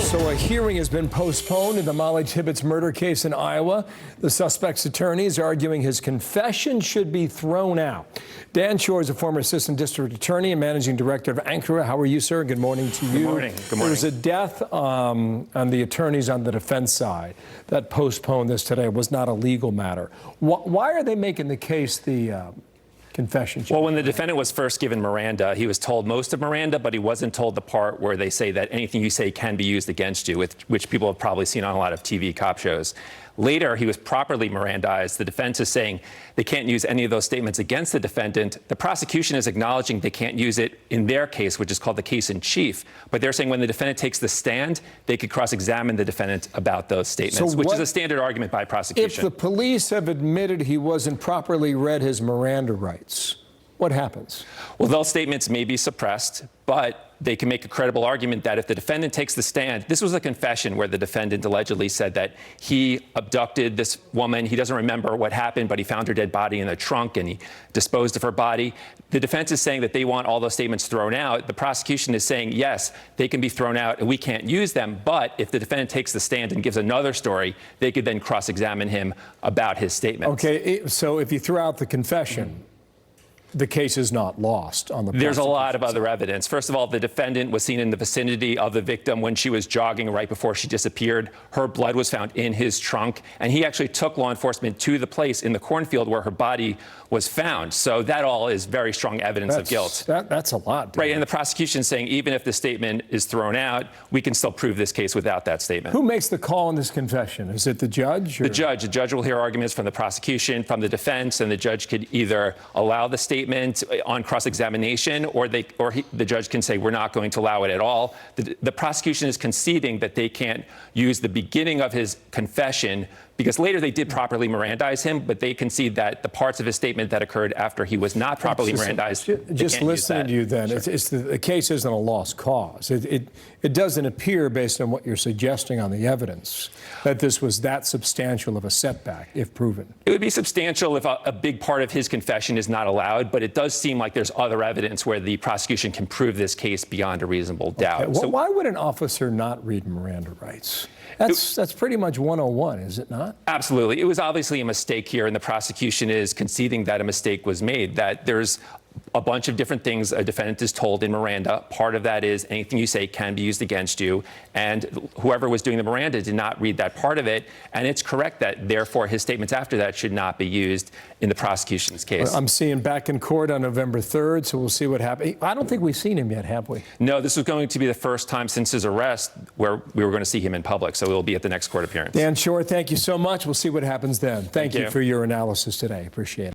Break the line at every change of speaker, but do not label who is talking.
So a hearing has been postponed in the Mollie Tibbetts murder case in Iowa. The suspect's attorneys are arguing his confession should be thrown out. Dan Schorr is a former assistant district attorney and managing director of Ankara. How are you, sir? Good morning to you.
Good morning. Good morning.
There was a death on the attorneys on the defense side that postponed this today. It was not a legal matter. Why are they making the case the confession?
Well, when the defendant was first given Miranda, he was told most of Miranda, but he wasn't told the part where they say that anything you say can be used against you, which people have probably seen on a lot of TV cop shows. Later, he was properly Mirandized. The defense is saying they can't use any of those statements against the defendant. The prosecution is acknowledging they can't use it in their case, which is called the case in chief. But they're saying when the defendant takes the stand, they could cross-examine the defendant about those statements, which is a standard argument by prosecution.
If the police have admitted he wasn't properly read his Miranda rights, what happens?
Well, those statements may be suppressed, but they can make a credible argument that if the defendant takes the stand, this was a confession where the defendant allegedly said that he abducted this woman. He doesn't remember what happened, but he found her dead body in the trunk and he disposed of her body. The defense is saying that they want all those statements thrown out. The prosecution is saying, yes, they can be thrown out and we can't use them. But if the defendant takes the stand and gives another story, they could then cross-examine him about his statements.
Okay, so if you throw out the confession, the case is not lost on the prosecution.
There's a lot of other evidence. First of all, the defendant was seen in the vicinity of the victim when she was jogging right before she disappeared. Her blood was found in his trunk, and he actually took law enforcement to the place in the cornfield where her body was found. So that all is very strong evidence of guilt.
That's a lot.
Right, and the prosecution is saying even if the statement is thrown out, we can still prove this case without that statement.
Who makes the call on this confession? Is it the judge? Or?
The judge. The judge will hear arguments from the prosecution, from the defense, and the judge could either allow the statement on cross-examination, or the judge can say we're not going to allow it at all. The prosecution is conceding that they can't use the beginning of his confession because later they did properly Mirandize him, but they concede that the parts of his statement that occurred after he was not properly Mirandized.
Just listening to you then, sure. The case isn't a lost cause. It doesn't appear, based on what you're suggesting on the evidence, that this was that substantial of a setback, if proven.
It would be substantial if a big part of his confession is not allowed, but it does seem like there's other evidence where the prosecution can prove this case beyond a reasonable doubt.
Okay. Well, why would an officer not read Miranda rights? That's pretty much 101, is it not?
Absolutely. It was obviously a mistake here, and the prosecution is conceding that a mistake was made, that there's a bunch of different things a defendant is told in Miranda. Part of that is anything you say can be used against you, and whoever was doing the Miranda did not read that part of it, and it's correct that, therefore, his statements after that should not be used in the prosecution's case.
I'm seeing back in court on November 3rd, so we'll see what happens. I don't think we've seen him yet, have we?
No, this was going to be the first time since his arrest where we were going to see him in public, so he'll be at the next court appearance.
Dan Schorr, thank you so much. We'll see what happens then. Thank you for your analysis today. Appreciate it.